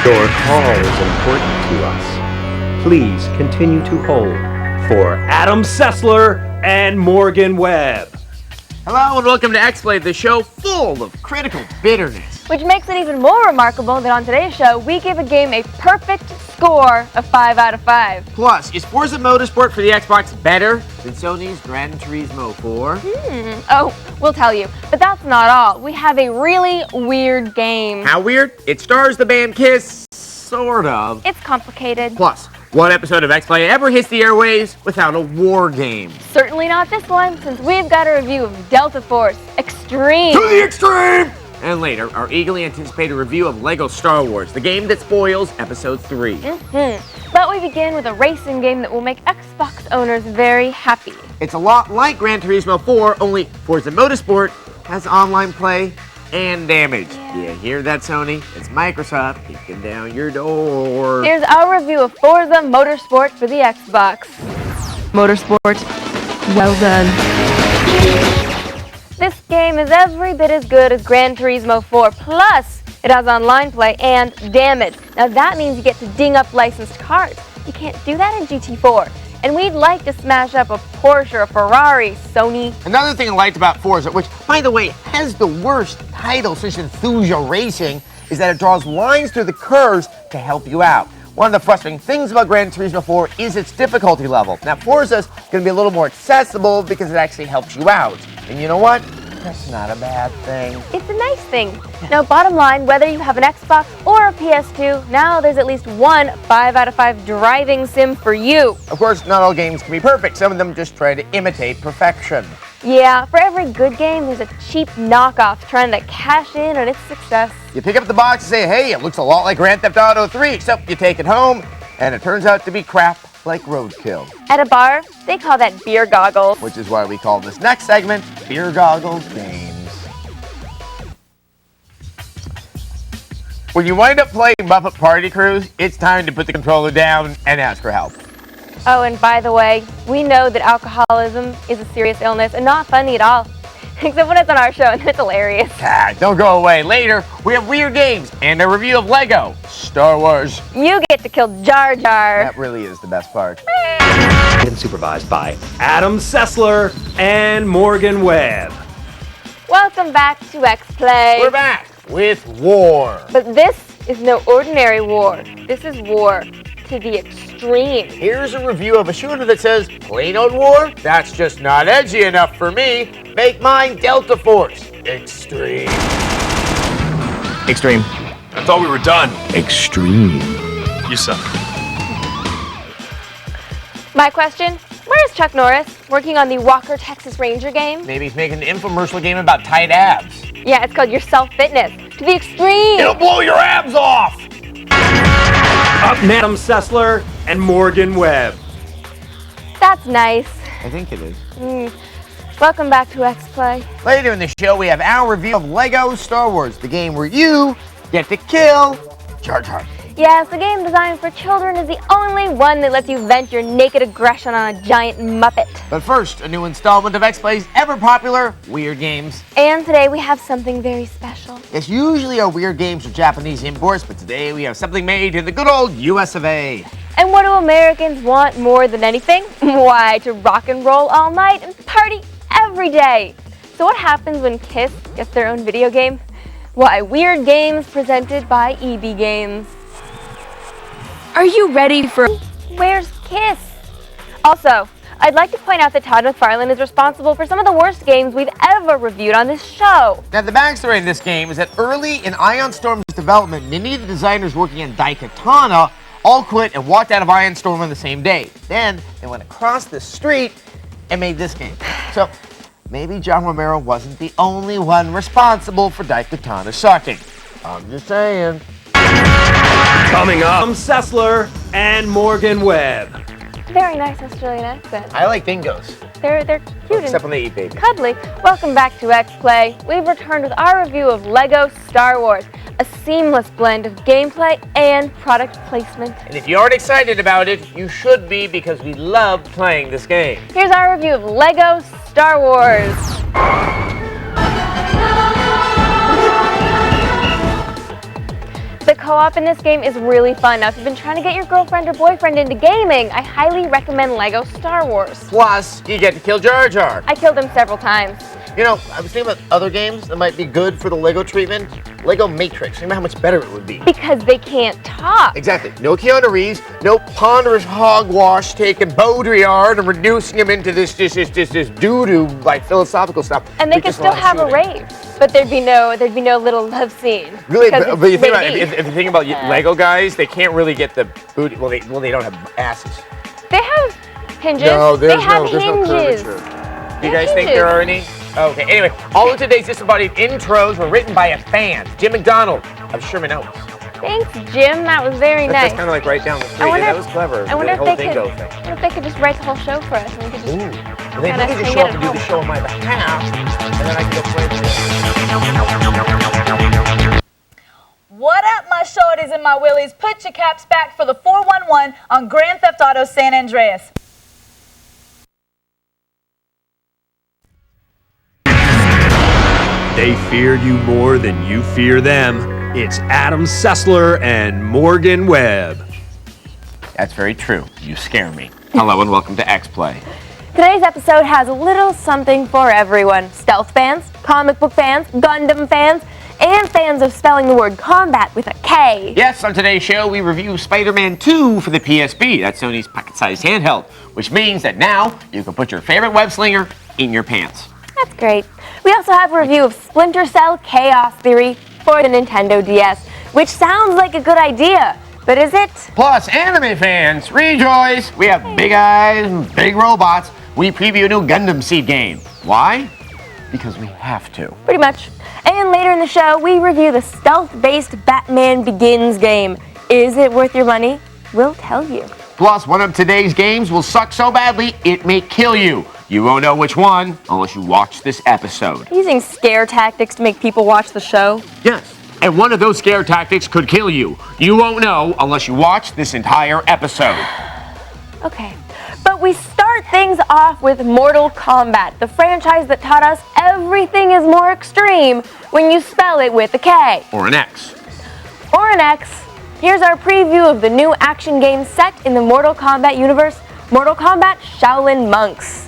Your call is important to us. Please continue to hold for Adam Sessler and Morgan Webb. Hello and welcome to X-Play, the show full of critical bitterness. Which makes it even more remarkable that on today's show, we give a game a perfect score of 5 out of 5. Plus, is Forza Motorsport for the Xbox better than Sony's Gran Turismo 4? Oh, we'll tell you. But that's not all. We have a really weird game. How weird? It stars the band Kiss, sort of. It's complicated. Plus, what episode of X-Play ever hits the airwaves without a war game? Certainly not this one, since we've got a review of Delta Force Extreme. To the extreme! And later, our eagerly anticipated review of LEGO Star Wars, the game that spoils Episode 3. But we begin with a racing game that will make Xbox owners very happy. It's a lot like Gran Turismo 4, only Forza Motorsport has online play and damage. You hear that, Sony? It's Microsoft kicking down your door. Here's our review of Forza Motorsport for the Xbox. Motorsport, well done. This game is every bit as good as Gran Turismo 4, plus it has online play and damage. Now that means you get to ding up licensed cars. You can't do that in GT4. And we'd like to smash up a Porsche or a Ferrari, Sony. Another thing I liked about Forza, which, by the way, has the worst title since Enthusiast Racing, is that it draws lines through the curves to help you out. One of the frustrating things about Gran Turismo 4 is its difficulty level. Now, Forza's going to be a little more accessible because it actually helps you out. And you know what? That's not a bad thing. It's a nice thing. Now, bottom line, whether you have an Xbox or a PS2, now there's at least one 5 out of 5 driving sim for you. Of course, not all games can be perfect. Some of them just try to imitate perfection. Yeah, for every good game, there's a cheap knockoff trying to cash in on its success. You pick up the box and say, hey, it looks a lot like Grand Theft Auto 3, except you take it home, and it turns out to be crap like roadkill. At a bar, they call that beer goggles. Which is why we call this next segment Beer Goggles Games. When you wind up playing Muppet Party Cruise, it's time to put the controller down and ask for help. Oh, and by the way, we know that alcoholism is a serious illness and not funny at all. Except when it's on our show, and it's hilarious. Don't go away. Later, we have weird games and a review of LEGO Star Wars. You get to kill Jar Jar. That really is the best part. And supervised by Adam Sessler and Morgan Webb. Welcome back to X-Play. We're back with war. But this is no ordinary war. This is war to the extreme. Here's a review of a shooter that says, plain old war? That's just not edgy enough for me. Make mine Delta Force Extreme. Extreme. I thought we were done. Extreme. You suck. My question, where's Chuck Norris? Working on the Walker Texas Ranger game? Maybe he's making an infomercial game about tight abs. Yeah, it's called Your Self-Fitness. To the extreme. It'll blow your abs off! Up Adam Sessler and Morgan Webb. That's nice. I think it is. Welcome back to X-Play. Later in the show, we have our review of LEGO Star Wars, the game where you get to kill Jar Jar. Yes, the game designed for children is the only one that lets you vent your naked aggression on a giant Muppet. But first, a new installment of X-Play's ever-popular Weird Games. And today we have something very special. Yes, usually our Weird Games are Japanese imports, but today we have something made in the good old US of A. And what do Americans want more than anything? Why, to rock and roll all night and party every day. So what happens when Kiss gets their own video game? Why, Weird Games presented by EB Games. Are you ready for... Where's Kiss? Also, I'd like to point out that Todd McFarlane is responsible for some of the worst games we've ever reviewed on this show. Now, the backstory in this game is that early in Ion Storm's development, many of the designers working on Daikatana all quit and walked out of Ion Storm on the same day. Then, they went across the street and made this game. So, maybe John Romero wasn't the only one responsible for Daikatana sucking. I'm just saying. Coming up, Adam Sessler and Morgan Webb. Very nice Australian accent. I like dingoes. They're cute Except and when they eat babies. cuddly. Welcome back to X-Play. We've returned with our review of LEGO Star Wars, a seamless blend of gameplay and product placement. And if you aren't excited about it, you should be, because we love playing this game. Here's our review of LEGO Star Wars. The co-op in this game is really fun. Now, if you've been trying to get your girlfriend or boyfriend into gaming, I highly recommend Lego Star Wars. Plus, you get to kill Jar Jar. I killed him several times. You know, I was thinking about other games that might be good for the Lego treatment. Lego Matrix. Remember how much better it would be. Because they can't talk. Exactly. No Keanu Reeves, no ponderous hogwash taking Baudrillard and reducing him into this doo-doo like philosophical stuff. And they could still have a rave, but there'd be no little love scene. Really, but you think about if you think about Lego guys, they can't really get the booty. Well, they don't have asses. They have hinges. No, they there's have no hinges. curvature. Do you guys think there are any? Okay, anyway, all of today's disembodied intros were written by a fan, Jim McDonald of Sherman Oaks. Thanks, Jim. That was very nice. That's kind of like right down the street. wonder That if- was clever. I wonder the if whole they could. bingo thing. I wonder if they could just write the whole show for us, and we could just. Ooh. And then Kinda you could just hang show it up and at do the home. show on my behalf, and then I can go play. What up, my shorties and my willies? Put your caps back for the 411 on Grand Theft Auto San Andreas. They fear you more than you fear them. It's Adam Sessler and Morgan Webb. That's very true. You scare me. Hello and welcome to X-Play. Today's episode has a little something for everyone. Stealth fans, comic book fans, Gundam fans, and fans of spelling the word combat with a K. Yes, on today's show we review Spider-Man 2 for the PSP. That's Sony's pocket-sized handheld, which means that now you can put your favorite web slinger in your pants. That's great. We also have a review of Splinter Cell Chaos Theory for the Nintendo DS, which sounds like a good idea, but is it? Plus, anime fans, rejoice! We have big eyes and big robots. We preview a new Gundam Seed game. Why? Because we have to. Pretty much. And later in the show, we review the stealth-based Batman Begins game. Is it worth your money? We'll tell you. Plus, one of today's games will suck so badly, it may kill you. You won't know which one unless you watch this episode. Using scare tactics to make people watch the show? Yes. And one of those scare tactics could kill you. You won't know unless you watch this entire episode. Okay. But we start things off with Mortal Kombat, the franchise that taught us everything is more extreme when you spell it with a K. Or an X. Or an X. Here's our preview of the new action game set in the Mortal Kombat universe, Mortal Kombat Shaolin Monks.